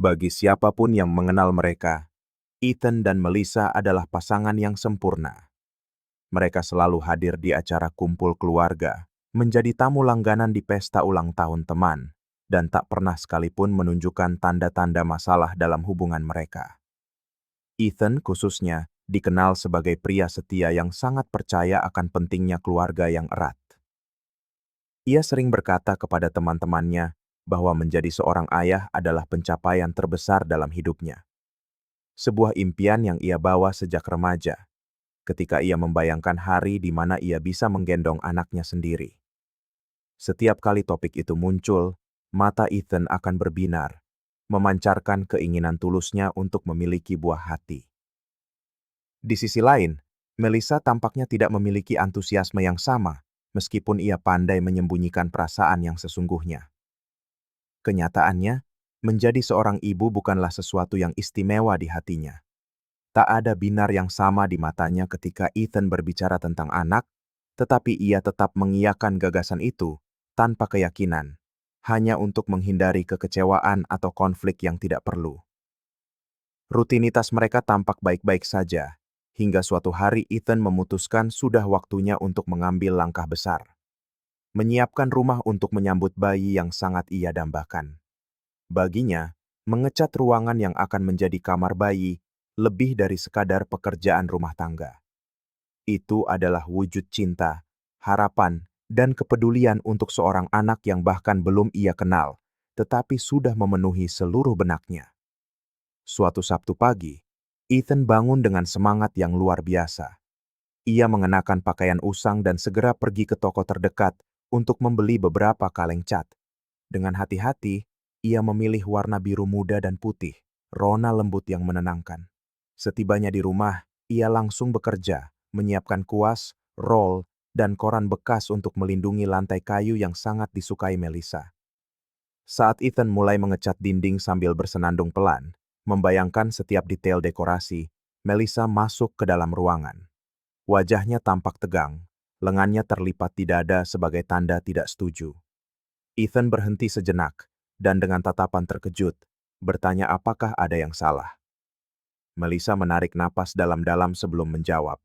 Bagi siapapun yang mengenal mereka, Ethan dan Melissa adalah pasangan yang sempurna. Mereka selalu hadir di acara kumpul keluarga, menjadi tamu langganan di pesta ulang tahun teman, dan tak pernah sekalipun menunjukkan tanda-tanda masalah dalam hubungan mereka. Ethan khususnya dikenal sebagai pria setia yang sangat percaya akan pentingnya keluarga yang erat. Ia sering berkata kepada teman-temannya bahwa menjadi seorang ayah adalah pencapaian terbesar dalam hidupnya. Sebuah impian yang ia bawa sejak remaja, ketika ia membayangkan hari di mana ia bisa menggendong anaknya sendiri. Setiap kali topik itu muncul, mata Ethan akan berbinar, memancarkan keinginan tulusnya untuk memiliki buah hati. Di sisi lain, Melissa tampaknya tidak memiliki antusiasme yang sama, meskipun ia pandai menyembunyikan perasaan yang sesungguhnya. Kenyataannya, menjadi seorang ibu bukanlah sesuatu yang istimewa di hatinya. Tak ada binar yang sama di matanya ketika Ethan berbicara tentang anak, tetapi ia tetap mengiyakan gagasan itu tanpa keyakinan, hanya untuk menghindari kekecewaan atau konflik yang tidak perlu. Rutinitas mereka tampak baik-baik saja, hingga suatu hari Ethan memutuskan sudah waktunya untuk mengambil langkah besar. Menyiapkan rumah untuk menyambut bayi yang sangat ia dambakan. Baginya, mengecat ruangan yang akan menjadi kamar bayi lebih dari sekadar pekerjaan rumah tangga. Itu adalah wujud cinta, harapan, dan kepedulian untuk seorang anak yang bahkan belum ia kenal, tetapi sudah memenuhi seluruh benaknya. Suatu Sabtu pagi, Ethan bangun dengan semangat yang luar biasa. Ia mengenakan pakaian usang dan segera pergi ke toko terdekat untuk membeli beberapa kaleng cat. Dengan hati-hati, ia memilih warna biru muda dan putih, rona lembut yang menenangkan. Setibanya di rumah, ia langsung bekerja, menyiapkan kuas, roll, dan koran bekas untuk melindungi lantai kayu yang sangat disukai Melissa. Saat Ethan mulai mengecat dinding sambil bersenandung pelan, membayangkan setiap detail dekorasi, Melissa masuk ke dalam ruangan. Wajahnya tampak tegang, lengannya terlipat di dada sebagai tanda tidak setuju. Ethan berhenti sejenak, dan dengan tatapan terkejut, bertanya apakah ada yang salah. Melissa menarik napas dalam-dalam sebelum menjawab.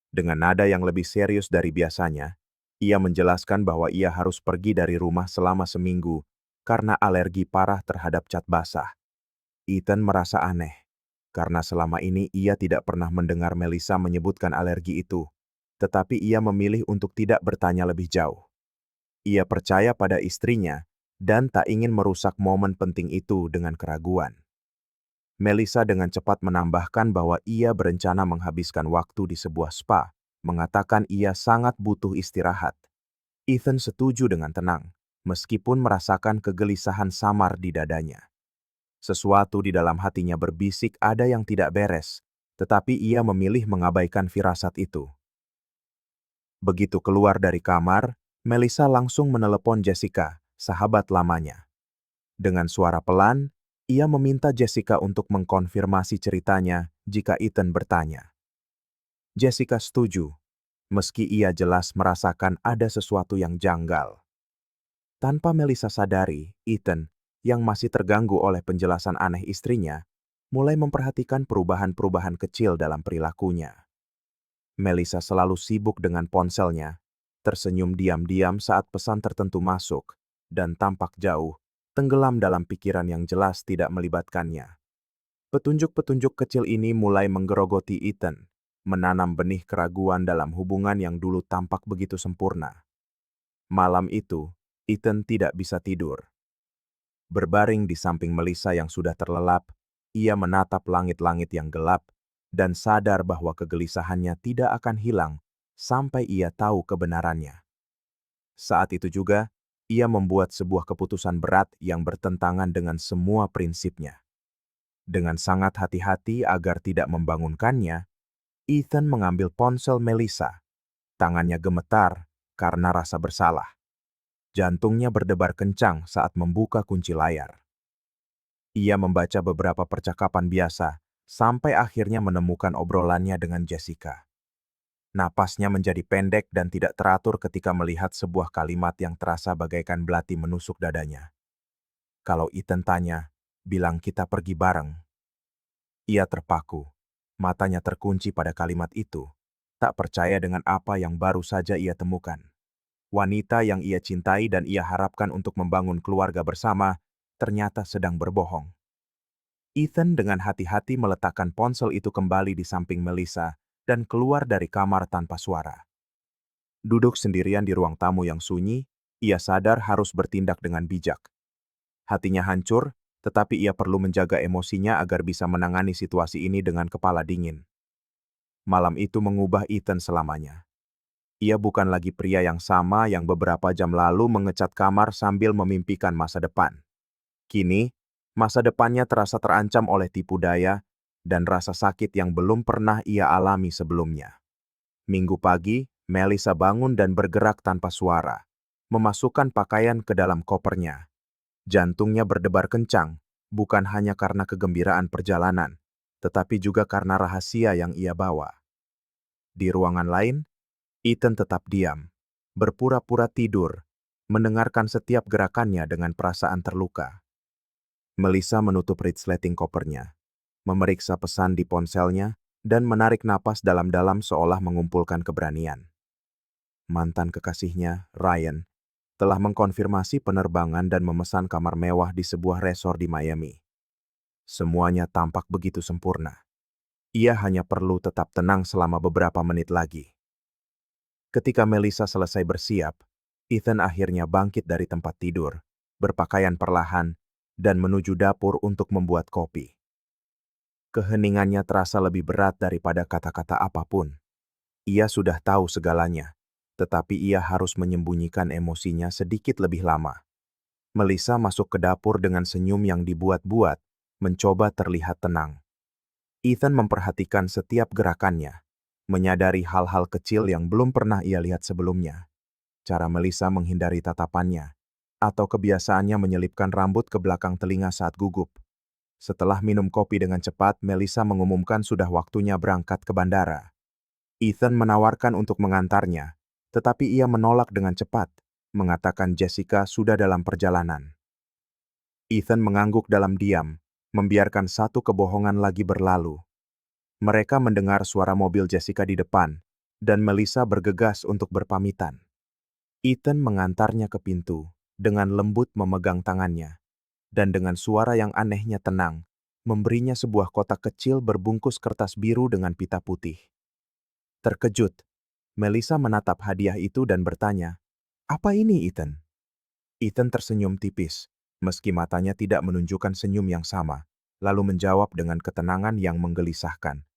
Dengan nada yang lebih serius dari biasanya, ia menjelaskan bahwa ia harus pergi dari rumah selama seminggu karena alergi parah terhadap cat basah. Ethan merasa aneh, karena selama ini ia tidak pernah mendengar Melissa menyebutkan alergi itu, tetapi ia memilih untuk tidak bertanya lebih jauh. Ia percaya pada istrinya dan tak ingin merusak momen penting itu dengan keraguan. Melissa dengan cepat menambahkan bahwa ia berencana menghabiskan waktu di sebuah spa, mengatakan ia sangat butuh istirahat. Ethan setuju dengan tenang, meskipun merasakan kegelisahan samar di dadanya. Sesuatu di dalam hatinya berbisik ada yang tidak beres, tetapi ia memilih mengabaikan firasat itu. Begitu keluar dari kamar, Melissa langsung menelepon Jessica, sahabat lamanya. Dengan suara pelan, ia meminta Jessica untuk mengkonfirmasi ceritanya jika Ethan bertanya. Jessica setuju, meski ia jelas merasakan ada sesuatu yang janggal. Tanpa Melissa sadari, Ethan, yang masih terganggu oleh penjelasan aneh istrinya, mulai memperhatikan perubahan-perubahan kecil dalam perilakunya. Melissa selalu sibuk dengan ponselnya, tersenyum diam-diam saat pesan tertentu masuk, dan tampak jauh, tenggelam dalam pikiran yang jelas tidak melibatkannya. Petunjuk-petunjuk kecil ini mulai menggerogoti Ethan, menanam benih keraguan dalam hubungan yang dulu tampak begitu sempurna. Malam itu, Ethan tidak bisa tidur. Berbaring di samping Melissa yang sudah terlelap, ia menatap langit-langit yang gelap dan sadar bahwa kegelisahannya tidak akan hilang sampai ia tahu kebenarannya. Saat itu juga, ia membuat sebuah keputusan berat yang bertentangan dengan semua prinsipnya. Dengan sangat hati-hati agar tidak membangunkannya, Ethan mengambil ponsel Melissa. Tangannya gemetar karena rasa bersalah. Jantungnya berdebar kencang saat membuka kunci layar. Ia membaca beberapa percakapan biasa, sampai akhirnya menemukan obrolannya dengan Jessica. Napasnya menjadi pendek dan tidak teratur ketika melihat sebuah kalimat yang terasa bagaikan belati menusuk dadanya. Kalau Ethan tanya, bilang kita pergi bareng. Ia terpaku, matanya terkunci pada kalimat itu, tak percaya dengan apa yang baru saja ia temukan. Wanita yang ia cintai dan ia harapkan untuk membangun keluarga bersama, ternyata sedang berbohong. Ethan dengan hati-hati meletakkan ponsel itu kembali di samping Melissa dan keluar dari kamar tanpa suara. Duduk sendirian di ruang tamu yang sunyi, ia sadar harus bertindak dengan bijak. Hatinya hancur, tetapi ia perlu menjaga emosinya agar bisa menangani situasi ini dengan kepala dingin. Malam itu mengubah Ethan selamanya. Ia bukan lagi pria yang sama yang beberapa jam lalu mengecat kamar sambil memimpikan masa depan. Kini, masa depannya terasa terancam oleh tipu daya dan rasa sakit yang belum pernah ia alami sebelumnya. Minggu pagi, Melissa bangun dan bergerak tanpa suara, memasukkan pakaian ke dalam kopernya. Jantungnya berdebar kencang, bukan hanya karena kegembiraan perjalanan, tetapi juga karena rahasia yang ia bawa. Di ruangan lain, Ethan tetap diam, berpura-pura tidur, mendengarkan setiap gerakannya dengan perasaan terluka. Melissa menutup resleting kopernya, memeriksa pesan di ponselnya, dan menarik napas dalam-dalam seolah mengumpulkan keberanian. Mantan kekasihnya, Ryan, telah mengkonfirmasi penerbangan dan memesan kamar mewah di sebuah resor di Miami. Semuanya tampak begitu sempurna. Ia hanya perlu tetap tenang selama beberapa menit lagi. Ketika Melissa selesai bersiap, Ethan akhirnya bangkit dari tempat tidur, berpakaian perlahan, dan menuju dapur untuk membuat kopi. Keheningannya terasa lebih berat daripada kata-kata apapun. Ia sudah tahu segalanya, tetapi ia harus menyembunyikan emosinya sedikit lebih lama. Melissa masuk ke dapur dengan senyum yang dibuat-buat, mencoba terlihat tenang. Ethan memperhatikan setiap gerakannya, menyadari hal-hal kecil yang belum pernah ia lihat sebelumnya. Cara Melissa menghindari tatapannya, atau kebiasaannya menyelipkan rambut ke belakang telinga saat gugup. Setelah minum kopi dengan cepat, Melissa mengumumkan sudah waktunya berangkat ke bandara. Ethan menawarkan untuk mengantarnya, tetapi ia menolak dengan cepat, mengatakan Jessica sudah dalam perjalanan. Ethan mengangguk dalam diam, membiarkan satu kebohongan lagi berlalu. Mereka mendengar suara mobil Jessica di depan, dan Melissa bergegas untuk berpamitan. Ethan mengantarnya ke pintu, dengan lembut memegang tangannya, dan dengan suara yang anehnya tenang, memberinya sebuah kotak kecil berbungkus kertas biru dengan pita putih. Terkejut, Melissa menatap hadiah itu dan bertanya, "Apa ini, Ethan?" Ethan tersenyum tipis, meski matanya tidak menunjukkan senyum yang sama, lalu menjawab dengan ketenangan yang menggelisahkan.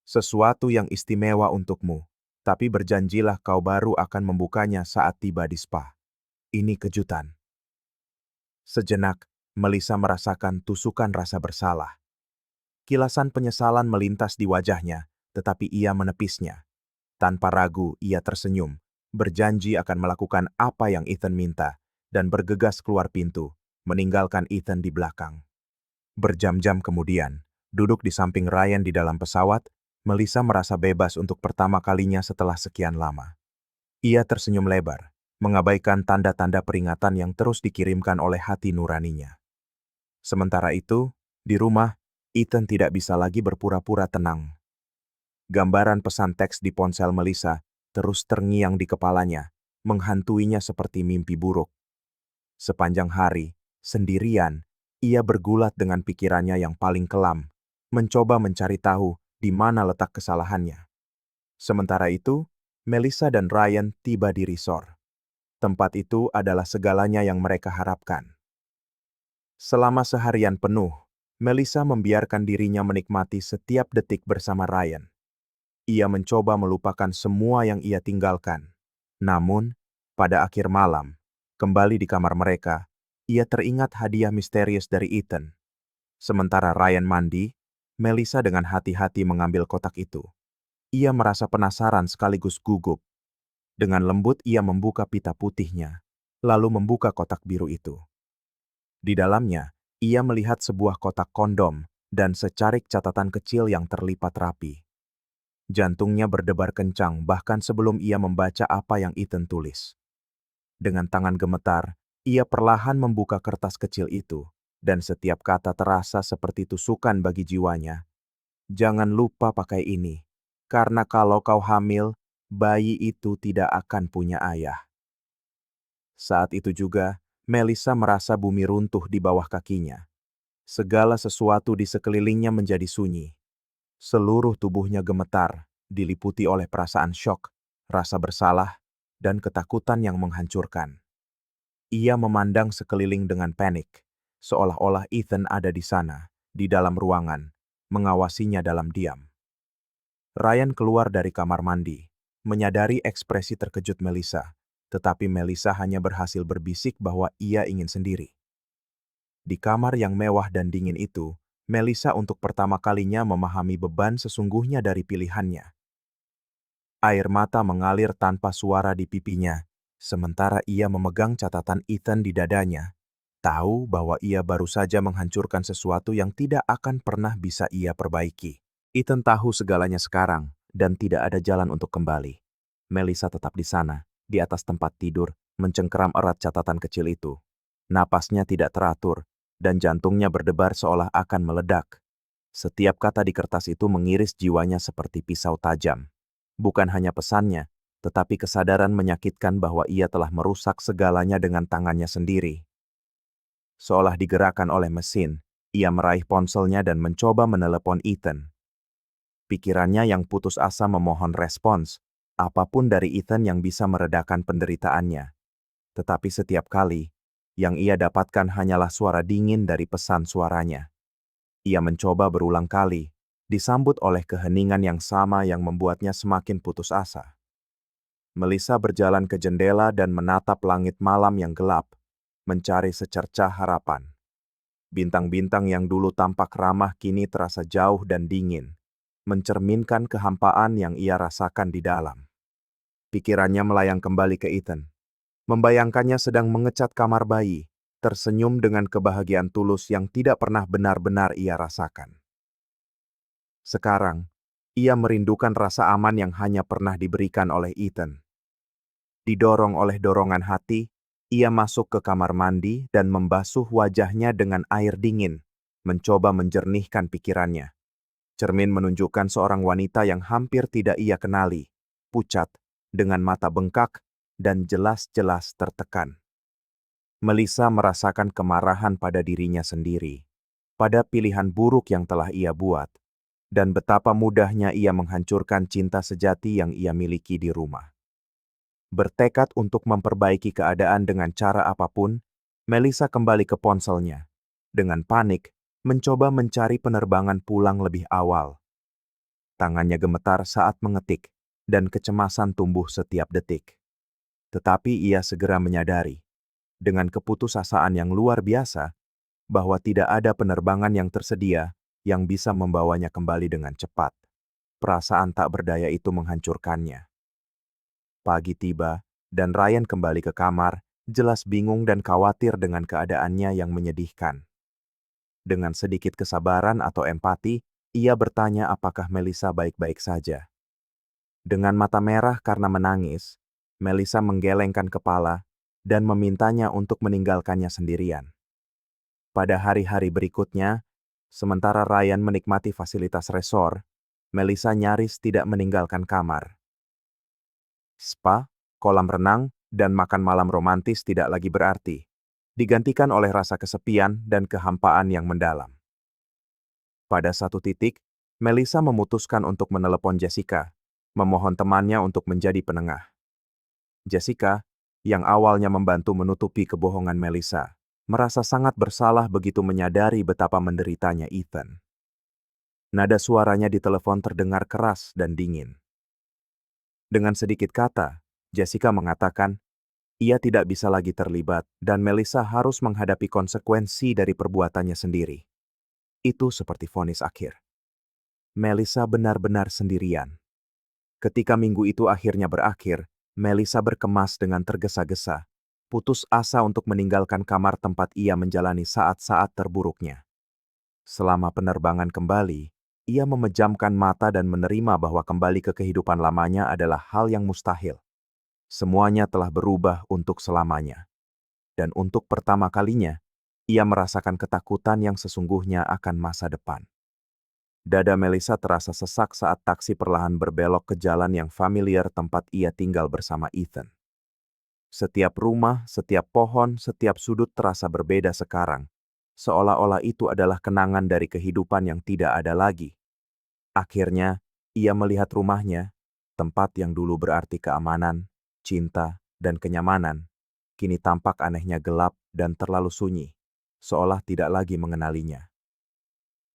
"Sesuatu yang istimewa untukmu, tapi berjanjilah kau baru akan membukanya saat tiba di spa. Ini kejutan." Sejenak, Melissa merasakan tusukan rasa bersalah. Kilasan penyesalan melintas di wajahnya, tetapi ia menepisnya. Tanpa ragu, ia tersenyum, berjanji akan melakukan apa yang Ethan minta, dan bergegas keluar pintu, meninggalkan Ethan di belakang. Berjam-jam kemudian, duduk di samping Ryan di dalam pesawat, Melissa merasa bebas untuk pertama kalinya setelah sekian lama. Ia tersenyum lebar, mengabaikan tanda-tanda peringatan yang terus dikirimkan oleh hati nuraninya. Sementara itu, di rumah, Ethan tidak bisa lagi berpura-pura tenang. Gambaran pesan teks di ponsel Melissa terus terngiang di kepalanya, menghantuinya seperti mimpi buruk. Sepanjang hari, sendirian, ia bergulat dengan pikirannya yang paling kelam, mencoba mencari tahu di mana letak kesalahannya. Sementara itu, Melissa dan Ryan tiba di resort. Tempat itu adalah segalanya yang mereka harapkan. Selama seharian penuh, Melissa membiarkan dirinya menikmati setiap detik bersama Ryan. Ia mencoba melupakan semua yang ia tinggalkan. Namun, pada akhir malam, kembali di kamar mereka, ia teringat hadiah misterius dari Ethan. Sementara Ryan mandi, Melissa dengan hati-hati mengambil kotak itu. Ia merasa penasaran sekaligus gugup. Dengan lembut ia membuka pita putihnya, lalu membuka kotak biru itu. Di dalamnya, ia melihat sebuah kotak kondom dan secarik catatan kecil yang terlipat rapi. Jantungnya berdebar kencang bahkan sebelum ia membaca apa yang Ethan tulis. Dengan tangan gemetar, ia perlahan membuka kertas kecil itu, dan setiap kata terasa seperti tusukan bagi jiwanya. Jangan lupa pakai ini, karena kalau kau hamil, bayi itu tidak akan punya ayah. Saat itu juga, Melissa merasa bumi runtuh di bawah kakinya. Segala sesuatu di sekelilingnya menjadi sunyi. Seluruh tubuhnya gemetar, diliputi oleh perasaan syok, rasa bersalah, dan ketakutan yang menghancurkan. Ia memandang sekeliling dengan panik, seolah-olah Ethan ada di sana, di dalam ruangan, mengawasinya dalam diam. Ryan keluar dari kamar mandi, menyadari ekspresi terkejut Melissa, tetapi Melissa hanya berhasil berbisik bahwa ia ingin sendiri. Di kamar yang mewah dan dingin itu, Melissa untuk pertama kalinya memahami beban sesungguhnya dari pilihannya. Air mata mengalir tanpa suara di pipinya, sementara ia memegang catatan Ethan di dadanya, tahu bahwa ia baru saja menghancurkan sesuatu yang tidak akan pernah bisa ia perbaiki. Ethan tahu segalanya sekarang, dan tidak ada jalan untuk kembali. Melissa tetap di sana, di atas tempat tidur, mencengkeram erat catatan kecil itu. Napasnya tidak teratur, dan jantungnya berdebar seolah akan meledak. Setiap kata di kertas itu mengiris jiwanya seperti pisau tajam. Bukan hanya pesannya, tetapi kesadaran menyakitkan bahwa ia telah merusak segalanya dengan tangannya sendiri. Seolah digerakkan oleh mesin, ia meraih ponselnya dan mencoba menelepon Ethan. Pikirannya yang putus asa memohon respons, apapun dari Ethan yang bisa meredakan penderitaannya. Tetapi setiap kali, yang ia dapatkan hanyalah suara dingin dari pesan suaranya. Ia mencoba berulang kali, disambut oleh keheningan yang sama yang membuatnya semakin putus asa. Melissa berjalan ke jendela dan menatap langit malam yang gelap, mencari secercah harapan. Bintang-bintang yang dulu tampak ramah kini terasa jauh dan dingin, mencerminkan kehampaan yang ia rasakan di dalam. Pikirannya melayang kembali ke Ethan. Membayangkannya sedang mengecat kamar bayi, tersenyum dengan kebahagiaan tulus yang tidak pernah benar-benar ia rasakan. Sekarang, ia merindukan rasa aman yang hanya pernah diberikan oleh Ethan. Didorong oleh dorongan hati, ia masuk ke kamar mandi dan membasuh wajahnya dengan air dingin, mencoba menjernihkan pikirannya. Cermin menunjukkan seorang wanita yang hampir tidak ia kenali, pucat, dengan mata bengkak, dan jelas-jelas tertekan. Melissa merasakan kemarahan pada dirinya sendiri, pada pilihan buruk yang telah ia buat, dan betapa mudahnya ia menghancurkan cinta sejati yang ia miliki di rumah. Bertekad untuk memperbaiki keadaan dengan cara apapun, Melissa kembali ke ponselnya. Dengan panik, mencoba mencari penerbangan pulang lebih awal. Tangannya gemetar saat mengetik, dan kecemasan tumbuh setiap detik. Tetapi ia segera menyadari, dengan keputusasaan yang luar biasa, bahwa tidak ada penerbangan yang tersedia yang bisa membawanya kembali dengan cepat. Perasaan tak berdaya itu menghancurkannya. Pagi tiba, dan Ryan kembali ke kamar, jelas bingung dan khawatir dengan keadaannya yang menyedihkan. Dengan sedikit kesabaran atau empati, ia bertanya apakah Melissa baik-baik saja. Dengan mata merah karena menangis, Melissa menggelengkan kepala dan memintanya untuk meninggalkannya sendirian. Pada hari-hari berikutnya, sementara Ryan menikmati fasilitas resor, Melissa nyaris tidak meninggalkan kamar. Spa, kolam renang, dan makan malam romantis tidak lagi berarti, digantikan oleh rasa kesepian dan kehampaan yang mendalam. Pada satu titik, Melissa memutuskan untuk menelepon Jessica, memohon temannya untuk menjadi penengah. Jessica, yang awalnya membantu menutupi kebohongan Melissa, merasa sangat bersalah begitu menyadari betapa menderitanya Ethan. Nada suaranya di telepon terdengar keras dan dingin. Dengan sedikit kata, Jessica mengatakan, ia tidak bisa lagi terlibat dan Melissa harus menghadapi konsekuensi dari perbuatannya sendiri. Itu seperti vonis akhir. Melissa benar-benar sendirian. Ketika minggu itu akhirnya berakhir, Melissa berkemas dengan tergesa-gesa, putus asa untuk meninggalkan kamar tempat ia menjalani saat-saat terburuknya. Selama penerbangan kembali, ia memejamkan mata dan menerima bahwa kembali ke kehidupan lamanya adalah hal yang mustahil. Semuanya telah berubah untuk selamanya. Dan untuk pertama kalinya, Ia merasakan ketakutan yang sesungguhnya akan masa depan. Dada Melissa terasa sesak saat taksi perlahan berbelok ke jalan yang familiar tempat ia tinggal bersama Ethan. Setiap rumah, setiap pohon, setiap sudut terasa berbeda sekarang, seolah-olah itu adalah kenangan dari kehidupan yang tidak ada lagi. Akhirnya, ia melihat rumahnya, tempat yang dulu berarti keamanan, cinta, dan kenyamanan, kini tampak anehnya gelap dan terlalu sunyi, seolah tidak lagi mengenalinya.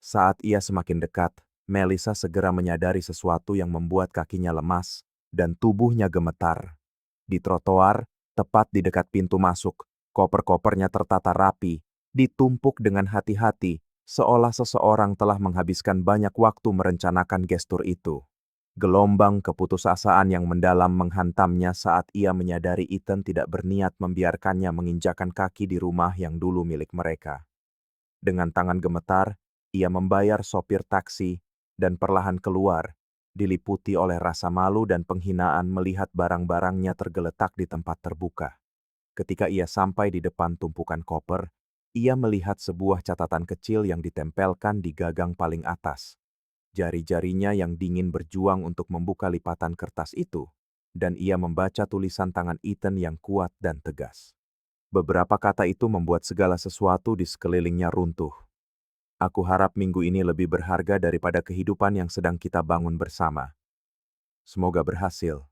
Saat ia semakin dekat, Melissa segera menyadari sesuatu yang membuat kakinya lemas dan tubuhnya gemetar. Di trotoar, tepat di dekat pintu masuk, koper-kopernya tertata rapi, ditumpuk dengan hati-hati, seolah seseorang telah menghabiskan banyak waktu merencanakan gestur itu. Gelombang keputusasaan yang mendalam menghantamnya saat ia menyadari Ethan tidak berniat membiarkannya menginjakan kaki di rumah yang dulu milik mereka. Dengan tangan gemetar, ia membayar sopir taksi dan perlahan keluar, diliputi oleh rasa malu dan penghinaan melihat barang-barangnya tergeletak di tempat terbuka. Ketika ia sampai di depan tumpukan koper, ia melihat sebuah catatan kecil yang ditempelkan di gagang paling atas. Jari-jarinya yang dingin berjuang untuk membuka lipatan kertas itu, dan ia membaca tulisan tangan Ethan yang kuat dan tegas. Beberapa kata itu membuat segala sesuatu di sekelilingnya runtuh. Aku harap minggu ini lebih berharga daripada kehidupan yang sedang kita bangun bersama. Semoga berhasil.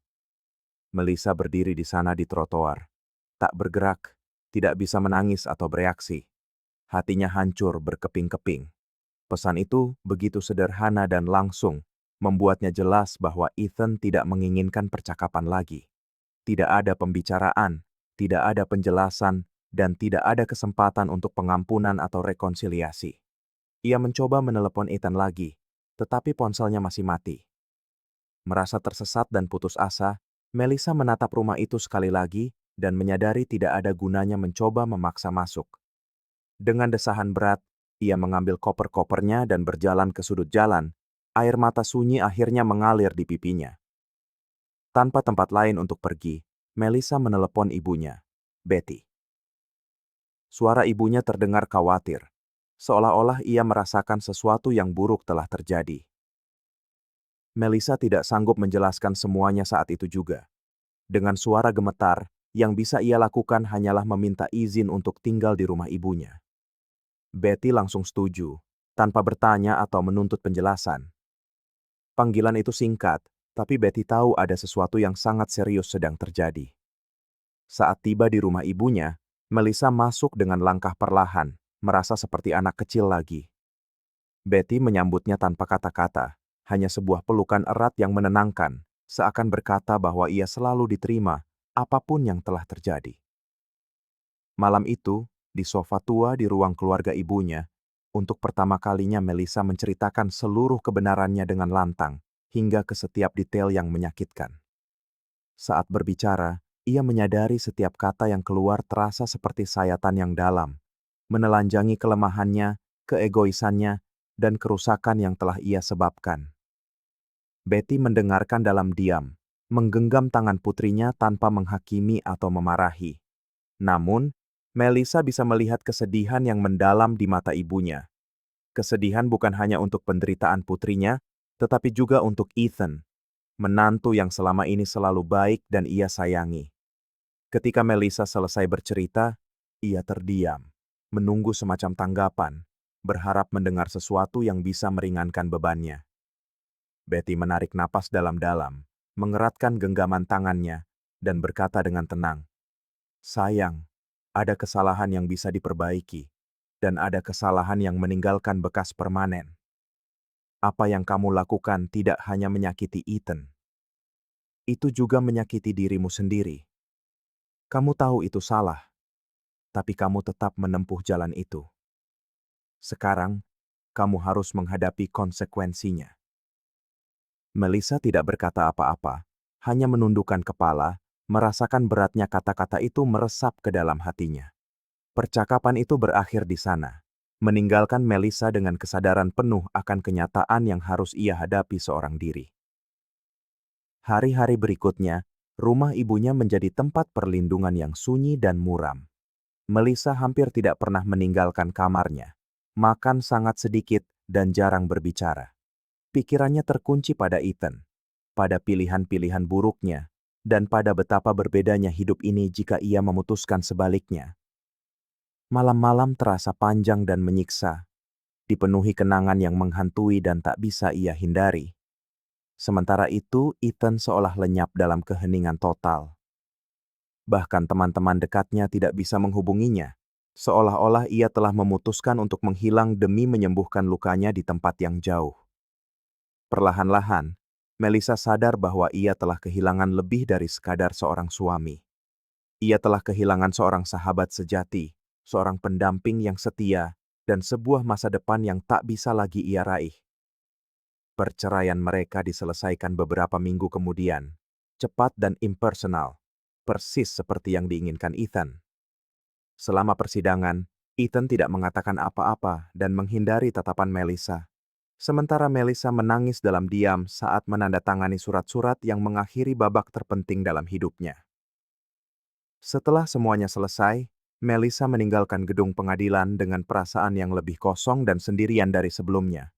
Melissa berdiri di sana di trotoar. Tak bergerak, tidak bisa menangis atau bereaksi. Hatinya hancur berkeping-keping. Pesan itu begitu sederhana dan langsung, membuatnya jelas bahwa Ethan tidak menginginkan percakapan lagi. Tidak ada pembicaraan, tidak ada penjelasan, dan tidak ada kesempatan untuk pengampunan atau rekonsiliasi. Ia mencoba menelepon Ethan lagi, tetapi ponselnya masih mati. Merasa tersesat dan putus asa, Melissa menatap rumah itu sekali lagi dan menyadari tidak ada gunanya mencoba memaksa masuk. Dengan desahan berat, ia mengambil koper-kopernya dan berjalan ke sudut jalan. Air mata sunyi akhirnya mengalir di pipinya. Tanpa tempat lain untuk pergi, Melissa menelepon ibunya, Betty. Suara ibunya terdengar khawatir, seolah-olah ia merasakan sesuatu yang buruk telah terjadi. Melissa tidak sanggup menjelaskan semuanya saat itu juga. Dengan suara gemetar, yang bisa ia lakukan hanyalah meminta izin untuk tinggal di rumah ibunya. Betty langsung setuju, tanpa bertanya atau menuntut penjelasan. Panggilan itu singkat, tapi Betty tahu ada sesuatu yang sangat serius sedang terjadi. Saat tiba di rumah ibunya, Melissa masuk dengan langkah perlahan, merasa seperti anak kecil lagi. Betty menyambutnya tanpa kata-kata, hanya sebuah pelukan erat yang menenangkan, seakan berkata bahwa ia selalu diterima, apapun yang telah terjadi. Malam itu, di sofa tua di ruang keluarga ibunya, untuk pertama kalinya Melissa menceritakan seluruh kebenarannya dengan lantang, hingga ke setiap detail yang menyakitkan. Saat berbicara, ia menyadari setiap kata yang keluar terasa seperti sayatan yang dalam, menelanjangi kelemahannya, keegoisannya, dan kerusakan yang telah ia sebabkan. Betty mendengarkan dalam diam, menggenggam tangan putrinya tanpa menghakimi atau memarahi. Namun, Melissa bisa melihat kesedihan yang mendalam di mata ibunya. Kesedihan bukan hanya untuk penderitaan putrinya, tetapi juga untuk Ethan, menantu yang selama ini selalu baik dan ia sayangi. Ketika Melissa selesai bercerita, ia terdiam, menunggu semacam tanggapan, berharap mendengar sesuatu yang bisa meringankan bebannya. Betty menarik napas dalam-dalam, mengeratkan genggaman tangannya, dan berkata dengan tenang, "Sayang, ada kesalahan yang bisa diperbaiki, dan ada kesalahan yang meninggalkan bekas permanen. Apa yang kamu lakukan tidak hanya menyakiti Ethan. Itu juga menyakiti dirimu sendiri. Kamu tahu itu salah, tapi kamu tetap menempuh jalan itu. Sekarang, kamu harus menghadapi konsekuensinya." Melissa tidak berkata apa-apa, hanya menundukkan kepala, merasakan beratnya kata-kata itu meresap ke dalam hatinya. Percakapan itu berakhir di sana, meninggalkan Melissa dengan kesadaran penuh akan kenyataan yang harus ia hadapi seorang diri. Hari-hari berikutnya, rumah ibunya menjadi tempat perlindungan yang sunyi dan muram. Melissa hampir tidak pernah meninggalkan kamarnya. Makan sangat sedikit dan jarang berbicara. Pikirannya terkunci pada Ethan, pada pilihan-pilihan buruknya, dan pada betapa berbedanya hidup ini jika ia memutuskan sebaliknya. Malam-malam terasa panjang dan menyiksa, dipenuhi kenangan yang menghantui dan tak bisa ia hindari. Sementara itu, Ethan seolah lenyap dalam keheningan total. Bahkan teman-teman dekatnya tidak bisa menghubunginya, seolah-olah ia telah memutuskan untuk menghilang demi menyembuhkan lukanya di tempat yang jauh. Perlahan-lahan, Melissa sadar bahwa ia telah kehilangan lebih dari sekadar seorang suami. Ia telah kehilangan seorang sahabat sejati, seorang pendamping yang setia, dan sebuah masa depan yang tak bisa lagi ia raih. Perceraian mereka diselesaikan beberapa minggu kemudian, cepat dan impersonal, persis seperti yang diinginkan Ethan. Selama persidangan, Ethan tidak mengatakan apa-apa dan menghindari tatapan Melissa. Sementara Melissa menangis dalam diam saat menandatangani surat-surat yang mengakhiri babak terpenting dalam hidupnya. Setelah semuanya selesai, Melissa meninggalkan gedung pengadilan dengan perasaan yang lebih kosong dan sendirian dari sebelumnya.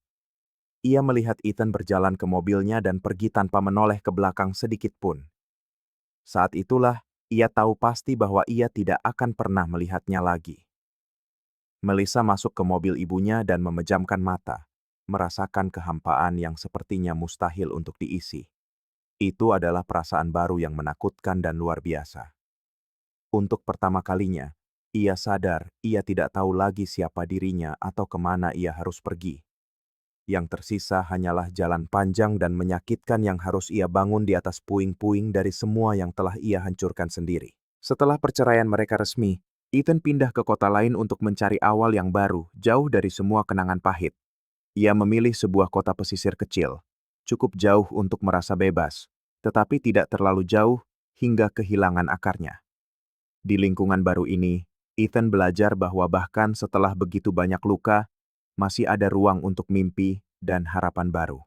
Ia melihat Ethan berjalan ke mobilnya dan pergi tanpa menoleh ke belakang sedikit pun. Saat itulah, ia tahu pasti bahwa ia tidak akan pernah melihatnya lagi. Melissa masuk ke mobil ibunya dan memejamkan mata, merasakan kehampaan yang sepertinya mustahil untuk diisi. Itu adalah perasaan baru yang menakutkan dan luar biasa. Untuk pertama kalinya, ia sadar ia tidak tahu lagi siapa dirinya atau kemana ia harus pergi. Yang tersisa hanyalah jalan panjang dan menyakitkan yang harus ia bangun di atas puing-puing dari semua yang telah ia hancurkan sendiri. Setelah perceraian mereka resmi, Ethan pindah ke kota lain untuk mencari awal yang baru, jauh dari semua kenangan pahit. Ia memilih sebuah kota pesisir kecil, cukup jauh untuk merasa bebas, tetapi tidak terlalu jauh hingga kehilangan akarnya. Di lingkungan baru ini, Ethan belajar bahwa bahkan setelah begitu banyak luka, masih ada ruang untuk mimpi dan harapan baru.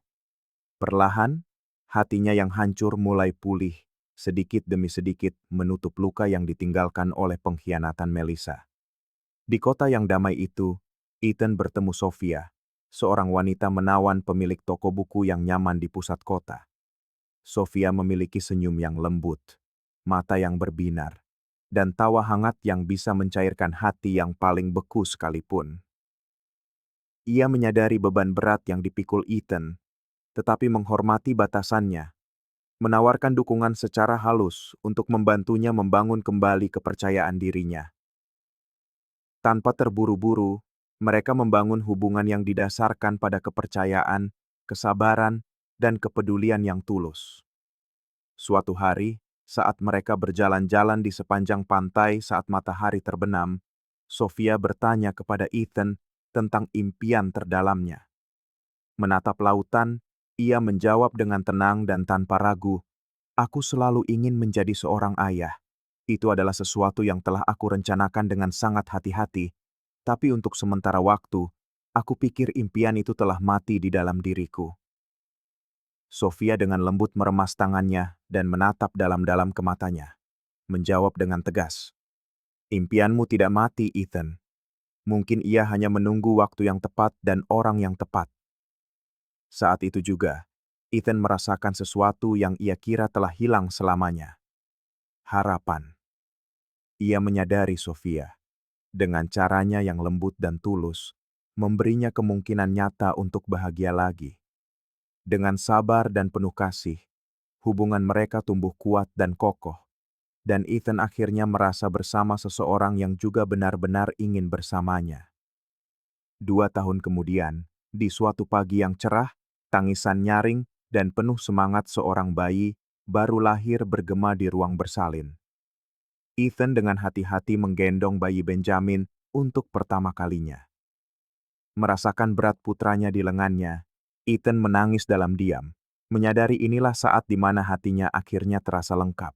Perlahan, hatinya yang hancur mulai pulih, sedikit demi sedikit menutup luka yang ditinggalkan oleh pengkhianatan Melissa. Di kota yang damai itu, Ethan bertemu Sofia, seorang wanita menawan pemilik toko buku yang nyaman di pusat kota. Sofia memiliki senyum yang lembut, mata yang berbinar, dan tawa hangat yang bisa mencairkan hati yang paling beku sekalipun. Ia menyadari beban berat yang dipikul Ethan, tetapi menghormati batasannya, menawarkan dukungan secara halus untuk membantunya membangun kembali kepercayaan dirinya. Tanpa terburu-buru, mereka membangun hubungan yang didasarkan pada kepercayaan, kesabaran, dan kepedulian yang tulus. Suatu hari, saat mereka berjalan-jalan di sepanjang pantai saat matahari terbenam, Sofia bertanya kepada Ethan tentang impian terdalamnya. Menatap lautan, ia menjawab dengan tenang dan tanpa ragu, "Aku selalu ingin menjadi seorang ayah. Itu adalah sesuatu yang telah aku rencanakan dengan sangat hati-hati, tapi untuk sementara waktu, aku pikir impian itu telah mati di dalam diriku." Sofia dengan lembut meremas tangannya dan menatap dalam-dalam ke matanya, menjawab dengan tegas, "Impianmu tidak mati, Ethan. Mungkin ia hanya menunggu waktu yang tepat dan orang yang tepat." Saat itu juga, Ethan merasakan sesuatu yang ia kira telah hilang selamanya. Harapan. Ia menyadari Sofia, dengan caranya yang lembut dan tulus, memberinya kemungkinan nyata untuk bahagia lagi. Dengan sabar dan penuh kasih, hubungan mereka tumbuh kuat dan kokoh, dan Ethan akhirnya merasa bersama seseorang yang juga benar-benar ingin bersamanya. 2 tahun kemudian, di suatu pagi yang cerah, tangisan nyaring dan penuh semangat seorang bayi baru lahir bergema di ruang bersalin. Ethan dengan hati-hati menggendong bayi Benjamin untuk pertama kalinya. Merasakan berat putranya di lengannya, Ethan menangis dalam diam, menyadari inilah saat di mana hatinya akhirnya terasa lengkap.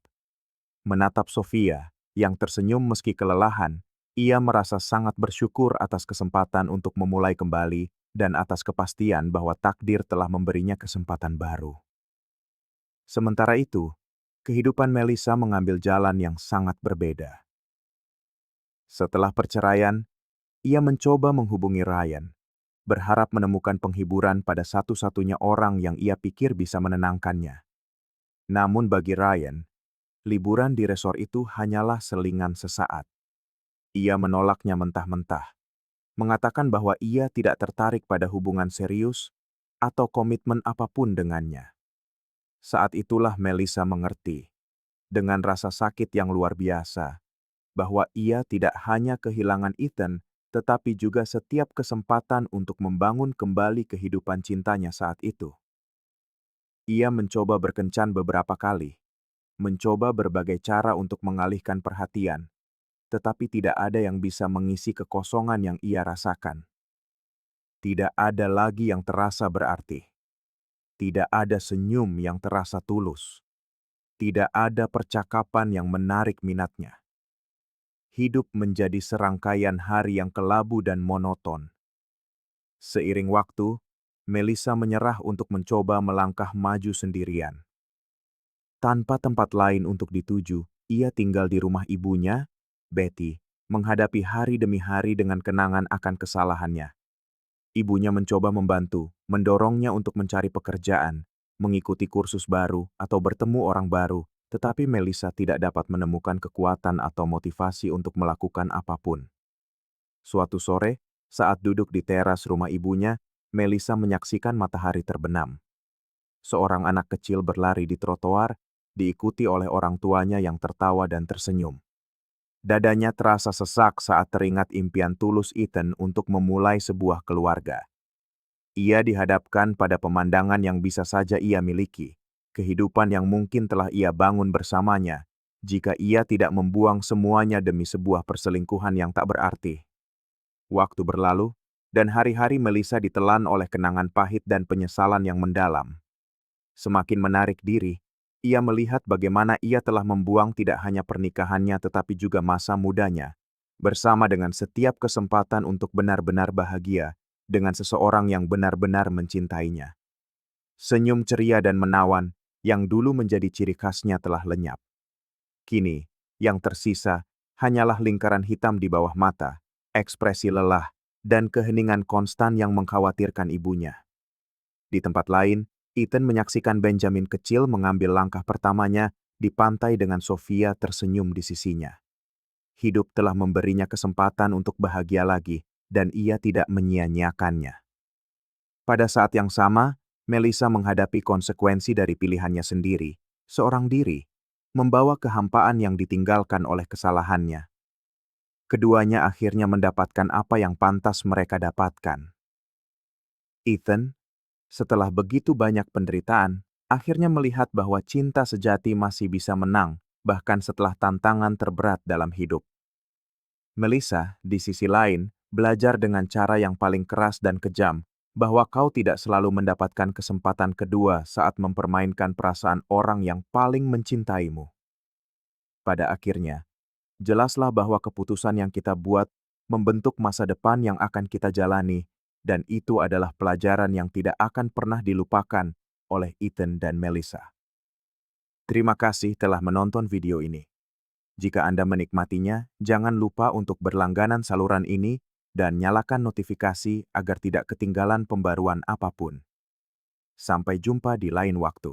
Menatap Sofia, yang tersenyum meski kelelahan, ia merasa sangat bersyukur atas kesempatan untuk memulai kembali dan atas kepastian bahwa takdir telah memberinya kesempatan baru. Sementara itu, kehidupan Melissa mengambil jalan yang sangat berbeda. Setelah perceraian, ia mencoba menghubungi Ryan, berharap menemukan penghiburan pada satu-satunya orang yang ia pikir bisa menenangkannya. Namun bagi Ryan, liburan di resort itu hanyalah selingan sesaat. Ia menolaknya mentah-mentah, mengatakan bahwa ia tidak tertarik pada hubungan serius atau komitmen apapun dengannya. Saat itulah Melissa mengerti, dengan rasa sakit yang luar biasa, bahwa ia tidak hanya kehilangan Ethan, tetapi juga setiap kesempatan untuk membangun kembali kehidupan cintanya saat itu. Ia mencoba berkencan beberapa kali, mencoba berbagai cara untuk mengalihkan perhatian, tetapi tidak ada yang bisa mengisi kekosongan yang ia rasakan. Tidak ada lagi yang terasa berarti. Tidak ada senyum yang terasa tulus. Tidak ada percakapan yang menarik minatnya. Hidup menjadi serangkaian hari yang kelabu dan monoton. Seiring waktu, Melissa menyerah untuk mencoba melangkah maju sendirian. Tanpa tempat lain untuk dituju, ia tinggal di rumah ibunya, Betty, menghadapi hari demi hari dengan kenangan akan kesalahannya. Ibunya mencoba membantu, mendorongnya untuk mencari pekerjaan, mengikuti kursus baru, atau bertemu orang baru, tetapi Melissa tidak dapat menemukan kekuatan atau motivasi untuk melakukan apapun. Suatu sore, saat duduk di teras rumah ibunya, Melissa menyaksikan matahari terbenam. Seorang anak kecil berlari di trotoar, diikuti oleh orang tuanya yang tertawa dan tersenyum. Dadanya terasa sesak saat teringat impian tulus Ethan untuk memulai sebuah keluarga. Ia dihadapkan pada pemandangan yang bisa saja ia miliki, kehidupan yang mungkin telah ia bangun bersamanya, jika ia tidak membuang semuanya demi sebuah perselingkuhan yang tak berarti. Waktu berlalu, dan hari-hari Melissa ditelan oleh kenangan pahit dan penyesalan yang mendalam. Semakin menarik diri, ia melihat bagaimana ia telah membuang tidak hanya pernikahannya tetapi juga masa mudanya, bersama dengan setiap kesempatan untuk benar-benar bahagia dengan seseorang yang benar-benar mencintainya. Senyum ceria dan menawan yang dulu menjadi ciri khasnya telah lenyap. Kini, yang tersisa hanyalah lingkaran hitam di bawah mata, ekspresi lelah, dan keheningan konstan yang mengkhawatirkan ibunya. Di tempat lain, Ethan menyaksikan Benjamin kecil mengambil langkah pertamanya di pantai dengan Sofia tersenyum di sisinya. Hidup telah memberinya kesempatan untuk bahagia lagi, dan ia tidak menyia-nyiakannya. Pada saat yang sama, Melissa menghadapi konsekuensi dari pilihannya sendiri, seorang diri, membawa kehampaan yang ditinggalkan oleh kesalahannya. Keduanya akhirnya mendapatkan apa yang pantas mereka dapatkan. Ethan, setelah begitu banyak penderitaan, akhirnya melihat bahwa cinta sejati masih bisa menang, bahkan setelah tantangan terberat dalam hidup. Melissa, di sisi lain, belajar dengan cara yang paling keras dan kejam, bahwa kau tidak selalu mendapatkan kesempatan kedua saat mempermainkan perasaan orang yang paling mencintaimu. Pada akhirnya, jelaslah bahwa keputusan yang kita buat membentuk masa depan yang akan kita jalani, dan itu adalah pelajaran yang tidak akan pernah dilupakan oleh Ethan dan Melissa. Terima kasih telah menonton video ini. Jika Anda menikmatinya, jangan lupa untuk berlangganan saluran ini dan nyalakan notifikasi agar tidak ketinggalan pembaruan apapun. Sampai jumpa di lain waktu.